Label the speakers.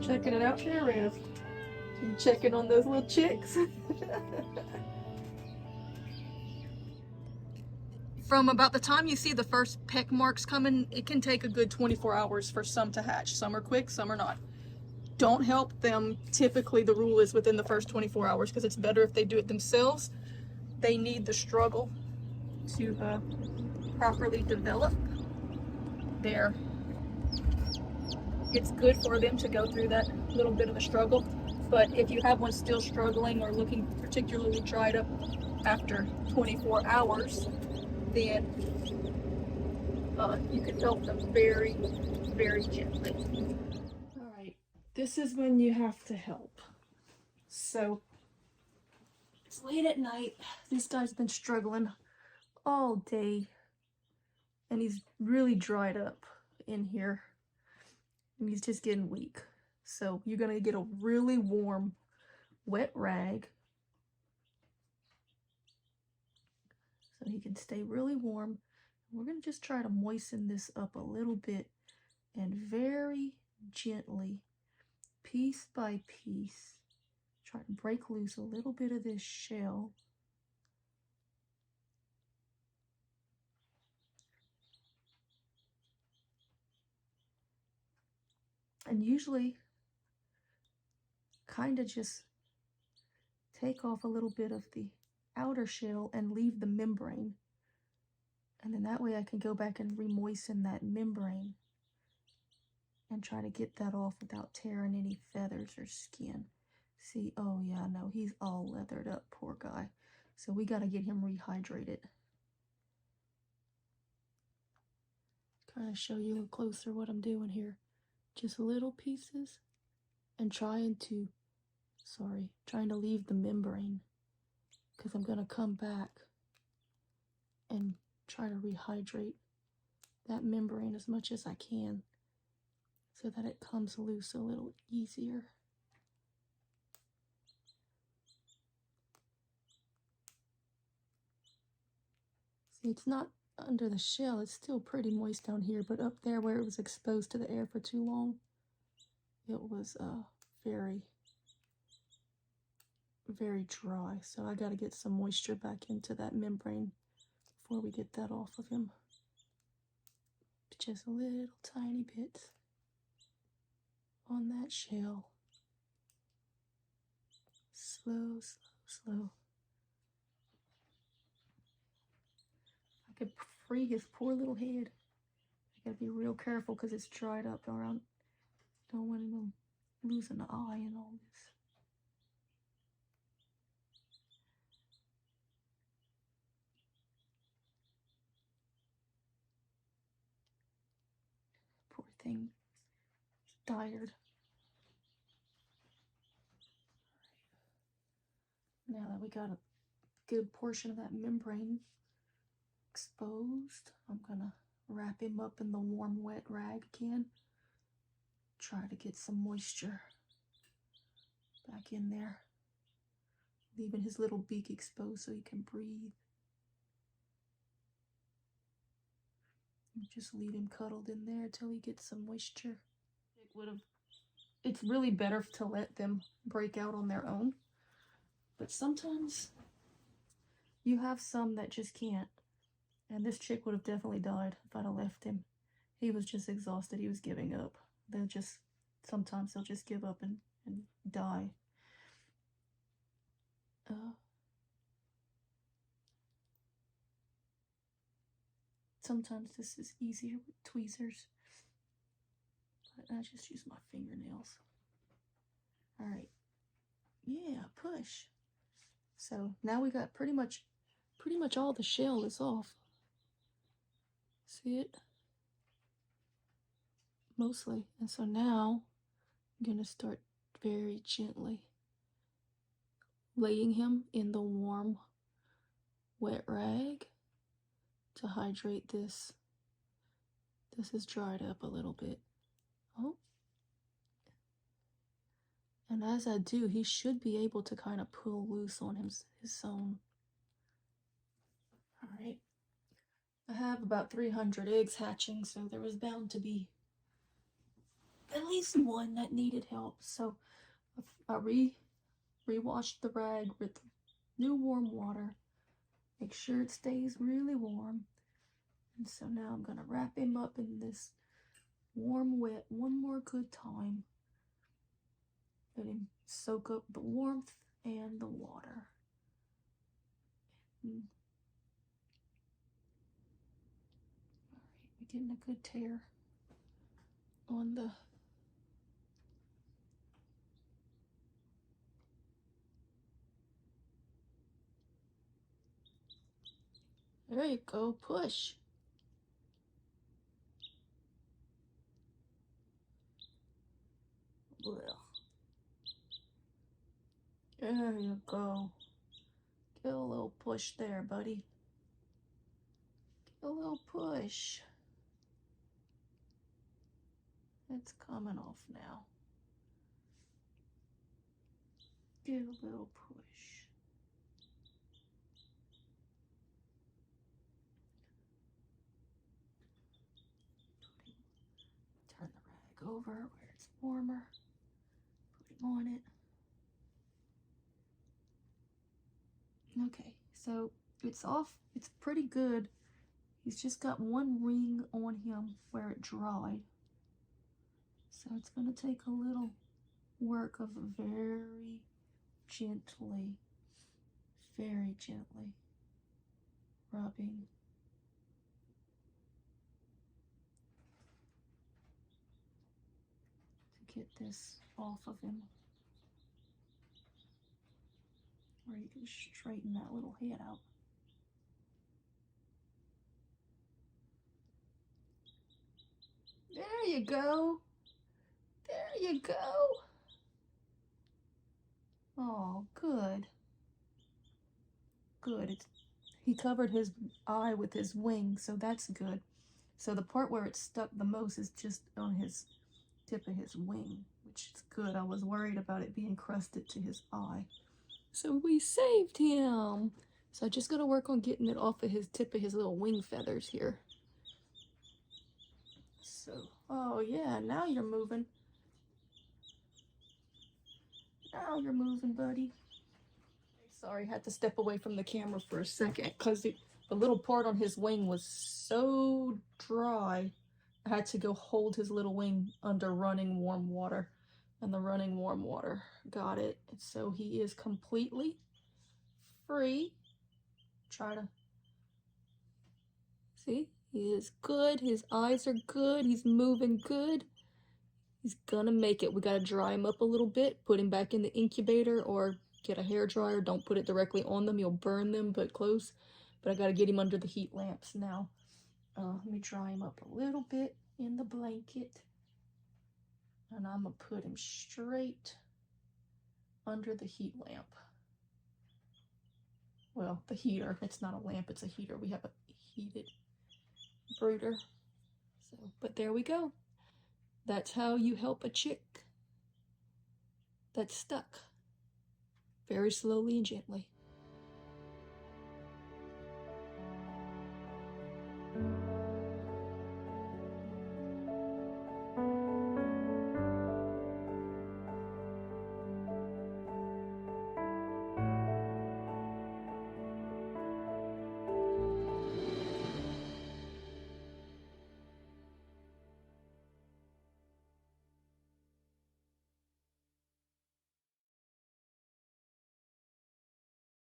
Speaker 1: checking it out, Sheriff? You checking on those little chicks? From about the time you see the first peck marks coming, it can take a good 24 hours for some to hatch. Some are quick, some are not. Don't help them. Typically, the rule is within the first 24 hours because it's better if they do it themselves. They need the struggle to properly develop their. It's good for them to go through that little bit of a struggle. But if you have one still struggling or looking particularly dried up after 24 hours, then you can help them very, very gently. All right, this is when you have to help. So it's late at night. This guy's been struggling all day, and he's really dried up in here, and he's just getting weak. So you're gonna get a really warm, wet rag so he can stay really warm. We're gonna just try to moisten this up a little bit and very gently, piece by piece, try to break loose a little bit of this shell. And usually kind of just take off a little bit of the outer shell and leave the membrane. And then that way I can go back and re-moisten that membrane and try to get that off without tearing any feathers or skin. See, oh yeah, no, he's all leathered up, poor guy. So we got to get him rehydrated. Kind of show you a little closer what I'm doing here. Just little pieces and trying to leave the membrane, because I'm going to come back and try to rehydrate that membrane as much as I can so that it comes loose a little easier. See, it's not under the shell, it's still pretty moist down here, but up there where it was exposed to the air for too long, it was very, very dry. So I got to get some moisture back into that membrane before we get that off of him. Just a little tiny bit on that shell. Slow, slow, slow. I could free his poor little head. I gotta be real careful because it's dried up around. Don't want him to lose an eye and all this. Poor thing. He's tired. Now that we got a good portion of that membrane exposed, I'm gonna wrap him up in the warm, wet rag again. Try to get some moisture back in there, leaving his little beak exposed so he can breathe. Just leave him cuddled in there till he gets some moisture. It's really better to let them break out on their own, but sometimes you have some that just can't. And this chick would have definitely died if I'd have left him. He was just exhausted. He was giving up. Sometimes they'll just give up and die. Sometimes this is easier with tweezers, but I just use my fingernails. All right. Yeah, push. So now we got pretty much all the shell is off. See it? Mostly. And so now I'm going to start very gently laying him in the warm, wet rag to hydrate this. This is dried up a little bit. Oh. And as I do, he should be able to kind of pull loose on his own. All right. I have about 300 eggs hatching, so there was bound to be at least one that needed help. So I re-washed the rag with new warm water. Make sure it stays really warm. And so now I'm gonna wrap him up in this warm wet one more good time. Let him soak up the warmth and the water. All right, we're getting a good tear on the there you go, push. Well, there you go. Get a little push there, buddy. Get a little push. It's coming off now. Get a little push. Turn the rag over where it's warmer. Put him on it. Okay, so it's off. It's pretty good. He's just got one ring on him where it dried. So it's going to take a little work of very gently rubbing. To get this off of him. Or you can straighten that little head out. There you go. There you go. Oh, good. Good. He covered his eye with his wing, so that's good. So the part where it's stuck the most is just on his tip of his wing, which is good. I was worried about it being crusted to his eye. So we saved him. So I just gotta work on getting it off of his tip of his little wing feathers here. So, oh yeah, now you're moving. Now you're moving, buddy. Sorry, had to step away from the camera for a second because the little part on his wing was so dry. I had to go hold his little wing under running warm water, and the running warm water got it. So he is completely free. Try to see, he is good. His eyes are good. He's moving good. He's gonna make it. We gotta dry him up a little bit, put him back in the incubator, or get a hair dryer. Don't put it directly on them, you'll burn them, but close. But I gotta get him under the heat lamps now. Let me dry him up a little bit in the blanket. And I'm gonna put him straight under the heat lamp. Well, the heater. It's not a lamp, it's a heater. We have a heated brooder. So, but there we go. That's how you help a chick that's stuck. Very slowly and gently.